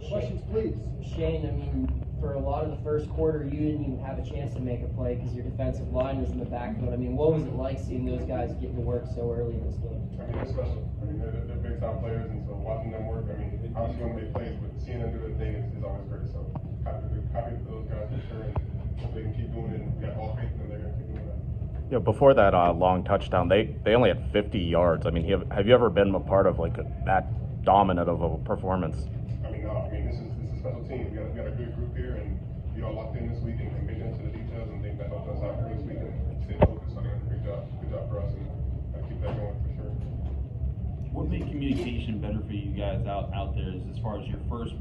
Questions, please. Shayne, I mean, for a lot of the first quarter, you didn't even have a chance to make a play because your defensive line was in the backfield. I mean, what was it like seeing those guys getting to work so early in this game? I mean, it's special. I mean, they're big time players, and so watching them work, I mean, obviously when they play, but seeing them do their thing is always great. So, copy to those guys for sure, and hope they can keep doing it. And we got all faith in them; they're going to keep doing that. Yeah, before that long touchdown, they only had 50 yards. I mean, have you ever been a part of like that dominant of a performance? I mean, no. I mean, this is a special team. We got a good group here, and locked in this week and big into the details, and think that helped us out for this week and stay focused. So I think that's a good job for us, and keep that going for sure. What made communication better for you guys out there as far as your first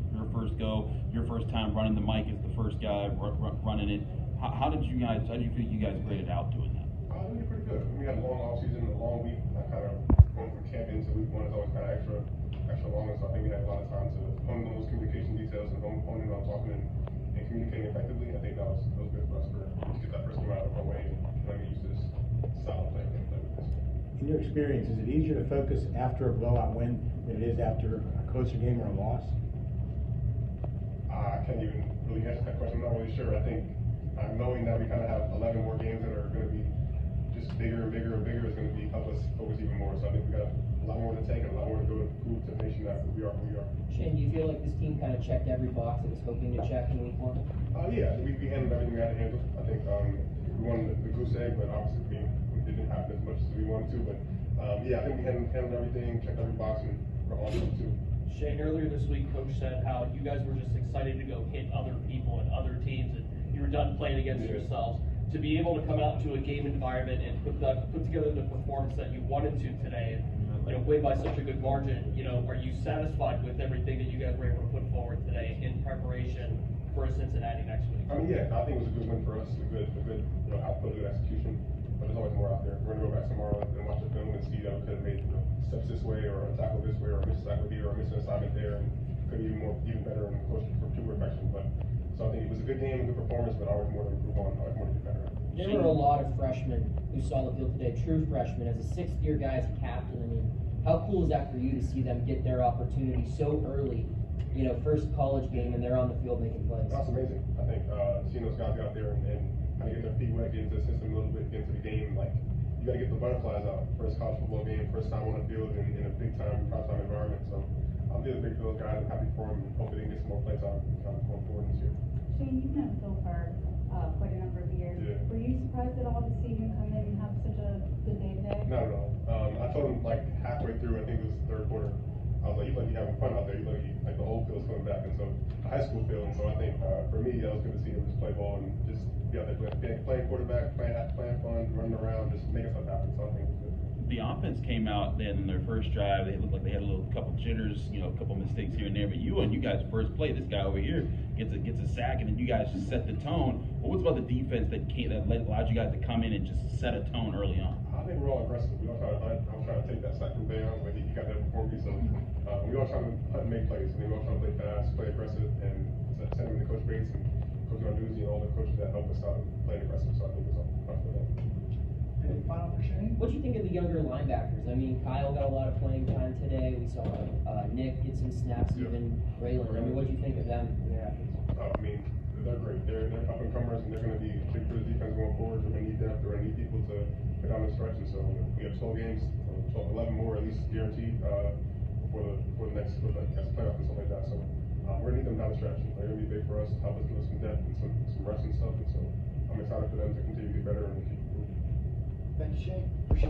go, your first time running the mic as the first guy running it? How did you feel you guys graded out doing that? We did pretty good. We had a long off season, a long week. Kind of going from camp into week one is always kind of extra long, so I think we had a lot of time to hone those communication details and hone in on talking and communicating effectively. I think that was good for us to get that first game out of our way and get used to this style of play. In your experience, is it easier to focus after a blowout win than it is after a closer game or a loss? I can't even really answer that question. I'm not really sure. I think knowing that we kind of have 11 more games that are going to be just bigger and bigger and bigger is going to help us focus even more. So I think we got a lot more to take and a lot more to go to prove to the nation that we are who we are. Shayne, do you feel like this team kind of checked every box it was hoping to check in week one? Yeah, we handled everything we had to handle. I think we won the goose egg, but obviously we didn't have as much as we wanted to. But yeah, I think we handled everything, checked every box, and we're on to it too. Shayne, earlier this week, Coach said how you guys were just excited to go hit other people and other teams, and you were done playing against yourselves. To be able to come out into a game environment and put together the performance that you wanted to today, and win by such a good margin, are you satisfied with everything that you guys were able to put forward today in preparation for Cincinnati next week? I mean, yeah, I think it was a good win for us, a good output, a good execution. But there's always more out there. We're gonna go back tomorrow and watch the film and see that we could have made steps this way, or a tackle this way, or a missed tackle here, or a missed assignment there, and could be even better and closer to perfection. But so I think it was a good game, a good performance, but always more to improve on, always more to get better. There were a lot of freshmen who saw the field today, true freshmen. As a sixth-year guy, as a captain, I mean, how cool is that for you to see them get their opportunity so early? First college game, and they're on the field making plays. That's amazing. I think seeing those guys get out there and kind of get their feet wet, get into the system a little bit, get into the game, like you got to get the butterflies out. First college football game, first time on the field in a big time, prime time environment. So I'm really big for those guys. I'm happy for them, and hopefully they can get some more play time going forward this year. Shayne, you've known Phil for quite a number of years. Yeah. Were you surprised at all to see him come in and have such a good day today? Not at all. I told him like halfway through, I think it was the third quarter, I was like, you look like you're having fun out there. You look like the old Phil's coming back, and so the high school Phil. And so I think for me, that was good to see him just play ball and just be out there playing quarterback, playing fun, running around, just making stuff happen. So I think it was good. The offense came out then in their first drive. They looked like they had a couple jitters, a couple mistakes here and there. But you guys first play, this guy over here gets a sack, and then you guys just set the tone. But what's about the defense that allowed you guys to come in and just set a tone early on? I think we're all aggressive. We all I'm trying to take that sack from down, but he got that before me. So we all trying to hunt and make plays. We all trying to play fast, play aggressive, and send him to Coach Bates and Coach Narduzzi and all the coaches that help us out and play aggressive. So I think it's all for that. Any final for Shayne? What do you think of the younger linebackers? I mean, Kyle got a lot of playing time today. We saw Nick get some snaps, even Raylan. I mean, what do you think of them and their efforts? I mean, they're great. They're up and comers, and they're going to be big for the defense going forward. We're going to need depth. We're going to need people to get down the stretch. And so we have 12 games, 11 more at least guaranteed before the next playoff and stuff like that. So we're going to need them down the stretch. They're going to be big for us, help us give us some depth and some reps and stuff. And so I'm excited for them to continue to get better and keep improving. Thank you, Shayne.